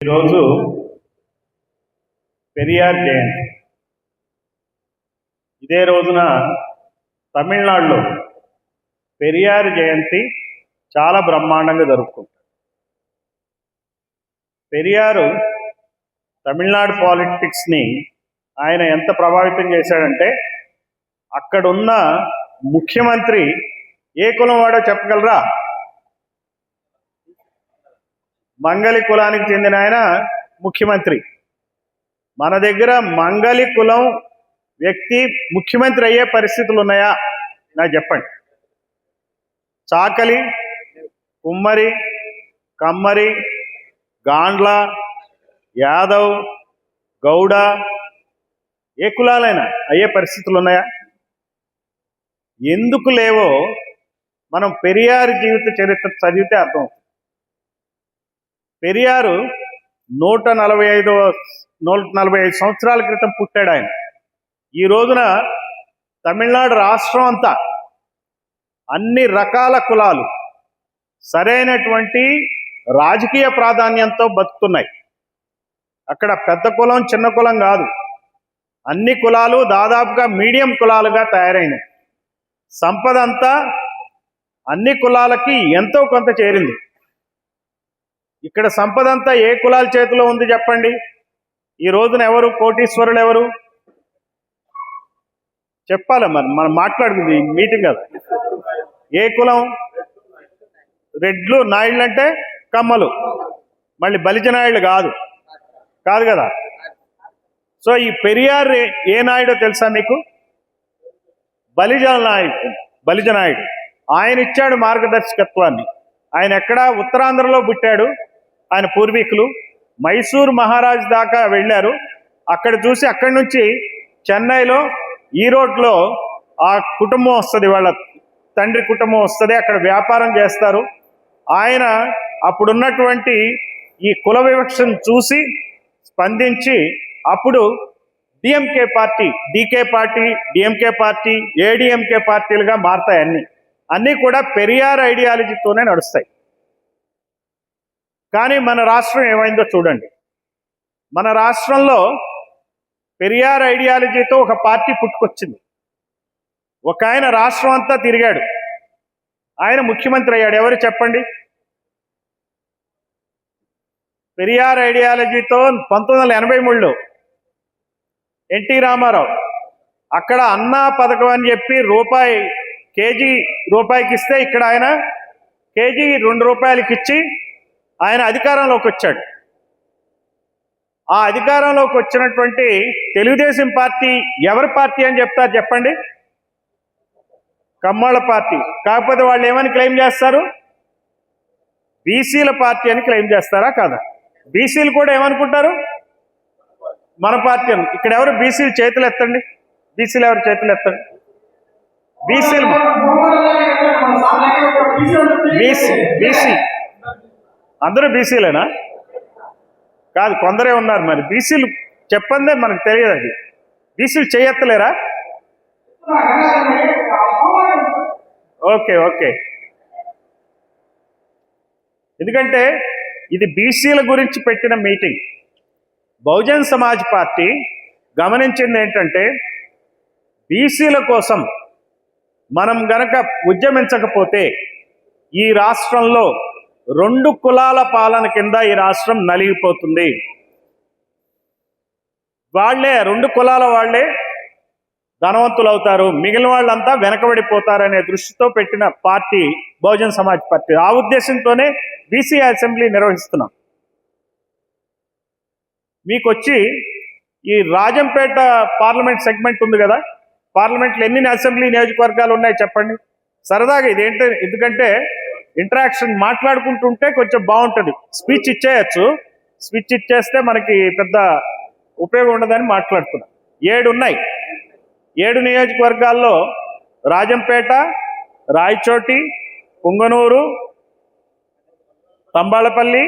ఈరోజు పెరియార్ జయంతి. ఇదే రోజున తమిళనాడులో పెరియార్ జయంతి చాలా బ్రహ్మాండంగా జరుపుకుంటారు. పెరియారు తమిళనాడు పాలిటిక్స్ని ఆయన ఎంత ప్రభావితం చేశాడంటే, అక్కడున్న ముఖ్యమంత్రి ఏ కులం వాడో చెప్పగలరా? మంగలి కులానికి చెందిన ఆయన ముఖ్యమంత్రి. మన దగ్గర మంగలి కులం వ్యక్తి ముఖ్యమంత్రి అయ్యే పరిస్థితులు ఉన్నాయా? నాకు చెప్పండి. చాకలి, కుమ్మరి, కమ్మరి, గాండ్ల, యాదవ్, గౌడ ఏ కులాలైనా అయ్యే పరిస్థితులు ఉన్నాయా? ఎందుకు లేవో మనం పెరియార్ జీవిత చరిత్ర చదివితే అర్థం. పెరియారు 145 సంవత్సరాల క్రితం పుట్టాడు ఆయన. ఈ రోజున తమిళనాడు రాష్ట్రం అంతా అన్ని రకాల కులాలు సరైనటువంటి రాజకీయ ప్రాధాన్యంతో బతుకుతున్నాయి. అక్కడ పెద్ద కులం చిన్న కులం కాదు, అన్ని కులాలు దాదాపుగా మీడియం కులాలుగా తయారైనాయి. సంపద అంతా అన్ని కులాలకి ఎంతో కొంత చేరింది. ఇక్కడ సంపద అంతా ఏ కులాల చేతిలో ఉంది చెప్పండి? ఈ రోజున ఎవరు కోటీశ్వరులు? ఎవరు చెప్పాలి? మనం మాట్లాడుకుంది మీటింగ్ కదా. ఏ కులం? రెడ్లు, నాయుళ్ళు అంటే కమ్మలు, మళ్ళీ బలిజ నాయుళ్ళు కాదు కదా. సో ఈ పెరియార్ ఏ నాయుడో తెలుసా మీకు? బలిజ నాయుడు. ఆయన ఇచ్చాడు మార్గదర్శకత్వాన్ని. ఆయన ఎక్కడ? ఉత్తరాంధ్రలో పుట్టాడు. ఆయన పూర్వీకులు మైసూర్ మహారాజ్ దాకా వెళ్ళారు. అక్కడ చూసి అక్కడి నుంచి చెన్నైలో ఈరోడ్లో ఆ కుటుంబం వస్తుంది, వాళ్ళ తండ్రి కుటుంబం వస్తుంది. అక్కడ వ్యాపారం చేస్తారు. ఆయన అప్పుడున్నటువంటి ఈ కుల వివక్షను చూసి స్పందించి అప్పుడు DMK party, DK party, DMK party, ADMK పార్టీలుగా మారతాయి. అన్నీ కూడా పెరియార్ ఐడియాలజీతోనే నడుస్తాయి. కానీ మన రాష్ట్రం ఏమైందో చూడండి. మన రాష్ట్రంలో పెరియార్ ఐడియాలజీతో ఒక పార్టీ పుట్టుకొచ్చింది. ఒక ఆయన రాష్ట్రం అంతా తిరిగాడు, ఆయన ముఖ్యమంత్రి అయ్యాడు. ఎవరు చెప్పండి? పెరియార్ ఐడియాలజీతో 1983లో ఎన్టీ రామారావు అక్కడ అన్నా పథకం అని చెప్పి కేజీ రూపాయికి ఇస్తే ఇక్కడ ఆయన కేజీ ₹2 ఇచ్చి ఆయన అధికారంలోకి వచ్చాడు. ఆ అధికారంలోకి వచ్చినటువంటి తెలుగుదేశం పార్టీ ఎవరి పార్టీ అని చెప్తారు చెప్పండి? కమ్మళ్ళ పార్టీ. కాకపోతే వాళ్ళు ఏమని క్లెయిమ్ చేస్తారు? బీసీల పార్టీ అని క్లెయిమ్ చేస్తారా? కాదా? బీసీలు కూడా ఏమనుకుంటారు? మన పార్టీ అని. ఇక్కడ ఎవరు బీసీలు చేతులు ఎత్తండి. బీసీలు ఎవరు చేతులు ఎత్తండి? బీసీ అందరూ బీసీలేనా? కాదు, కొందరే ఉన్నారు. మరి బీసీలు చెప్పందే మనకు తెలియదు. అది బీసీలు చేయెత్తలేరా? ఓకే. ఎందుకంటే ఇది బీసీల గురించి పెట్టిన మీటింగ్. బహుజన్ సమాజ్ పార్టీ గమనించింది ఏంటంటే, బీసీల కోసం మనం గనక ఉద్యమించకపోతే ఈ రాష్ట్రంలో 2 కులాల పాలన కింద ఈ రాష్ట్రం నలిగిపోతుంది. వాళ్లే 2 కులాల వాళ్లే ధనవంతులు అవుతారు, మిగిలిన వాళ్ళంతా వెనకబడిపోతారనే దృష్టితో పెట్టిన పార్టీ బహుజన్ సమాజ్ పార్టీ. ఆ ఉద్దేశంతోనే బీసీ అసెంబ్లీ నిర్వహిస్తున్నాం. మీకు వచ్చి ఈ రాజంపేట పార్లమెంట్ సెగ్మెంట్ ఉంది కదా, పార్లమెంట్లో ఎన్ని అసెంబ్లీ నియోజకవర్గాలు ఉన్నాయి చెప్పండి? సరదాగా ఇదేంటి, ఎందుకంటే ఇంటరాక్షన్ మాట్లాడుకుంటుంటే కొంచెం బాగుంటుంది. స్పీచ్ ఇచ్చేయచ్చు, స్పీచ్ ఇచ్చేస్తే మనకి పెద్ద ఉపయోగం ఉండదని మాట్లాడుతున్నాం. 7 ఉన్నాయి. 7 నియోజకవర్గాల్లో రాజంపేట, రాయచోటి, పుంగనూరు, తంబాళపల్లి,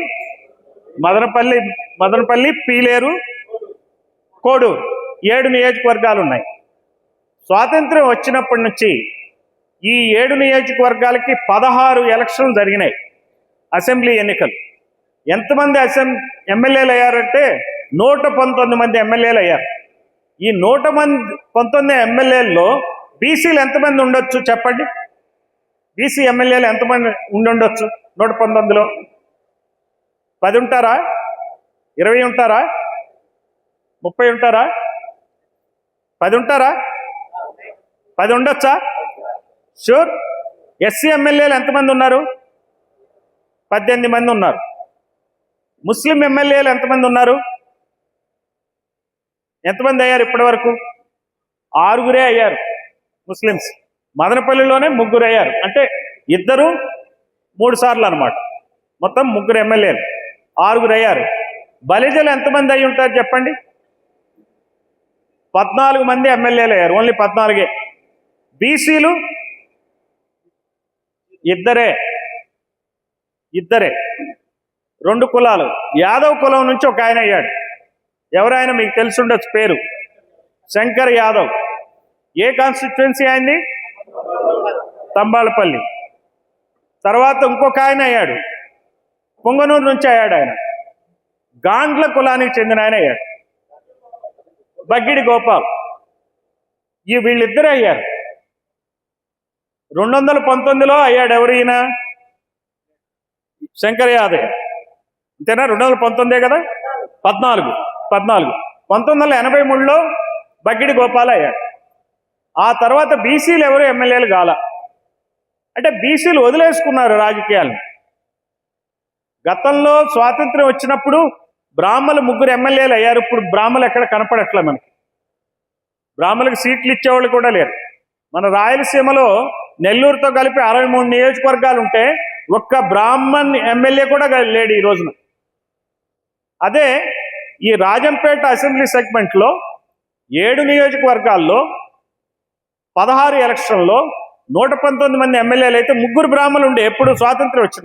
మదనపల్లి, పీలేరు, కోడూరు 7 నియోజకవర్గాలు ఉన్నాయి. స్వాతంత్ర్యం వచ్చినప్పటి నుంచి ఈ 7 నియోజకవర్గాలకి 16 ఎలక్షన్లు జరిగినాయి, అసెంబ్లీ ఎన్నికలు. ఎంతమంది ఎమ్మెల్యేలు అయ్యారంటే 119 మంది ఎమ్మెల్యేలు అయ్యారు. ఈ 119 ఎమ్మెల్యేల్లో బీసీలు ఎంతమంది ఉండొచ్చు చెప్పండి? బీసీ ఎమ్మెల్యేలు ఎంతమంది ఉండొచ్చు 119లో? 10 ఉంటారా? 20 ఉంటారా? 30 ఉంటారా? 10 ఉంటారా? 10 ఉండొచ్చా? షూర్. ఎస్సీ ఎమ్మెల్యేలు ఎంతమంది ఉన్నారు? 18 మంది ఉన్నారు. ముస్లిం ఎమ్మెల్యేలు ఎంతమంది ఉన్నారు? ఎంతమంది అయ్యారు ఇప్పటి వరకు? 6 అయ్యారు ముస్లిమ్స్. మదనపల్లిలోనే 3 అయ్యారు, అంటే 2 3 సార్లు అనమాట. మొత్తం 3 ఎమ్మెల్యేలు, 6 అయ్యారు. బలిజలు ఎంతమంది అయి ఉంటారు చెప్పండి? 14 మంది ఎమ్మెల్యేలు అయ్యారు, ఓన్లీ 14. బీసీలు ఇద్దరే 2 కులాలు. యాదవ్ కులం నుంచి ఒక ఆయన అయ్యాడు. ఎవరైనా మీకు తెలిసి ఉండొచ్చు పేరు, శంకర్ యాదవ్. ఏ కాన్స్టిట్యుయెన్సీ ఆయన్ని? తంబాలపల్లి. తర్వాత ఇంకొక ఆయన అయ్యాడు, పొంగనూరు నుంచి అయ్యాడు. ఆయన గాండ్ల కులానికి చెందిన ఆయన అయ్యాడు, బగ్గిడి గోపాల్. వీళ్ళిద్దరే అయ్యారు. 219లో అయ్యాడు ఎవరు? ఈయన శంకర్ యాదవ్. అంతేనా? 219 కదా? 14. 1983లో బగ్గిడి గోపాల్ అయ్యాడు. ఆ తర్వాత బీసీలు ఎవరు ఎమ్మెల్యేలు కాల. అంటే బీసీలు వదిలేసుకున్నారు రాజకీయాలను. గతంలో స్వాతంత్ర్యం వచ్చినప్పుడు బ్రాహ్మణులు 3 ఎమ్మెల్యేలు అయ్యారు. ఇప్పుడు బ్రాహ్మణులు ఎక్కడ కనపడట్లే మనకి. బ్రాహ్మణులకు సీట్లు ఇచ్చేవాళ్ళు కూడా లేరు. మన రాయలసీమలో నెల్లూరుతో కలిపి 63 నియోజకవర్గాలు ఉంటే ఒక్క బ్రాహ్మణ్ ఎమ్మెల్యే కూడా లేడు ఈ రోజున. అదే ఈ రాజంపేట అసెంబ్లీ సెగ్మెంట్లో 7 నియోజకవర్గాల్లో 16 ఎలక్షన్లో 119 మంది ఎమ్మెల్యేలు అయితే 3 బ్రాహ్మణులు ఉండే ఎప్పుడు స్వాతంత్ర్యం వచ్చిన.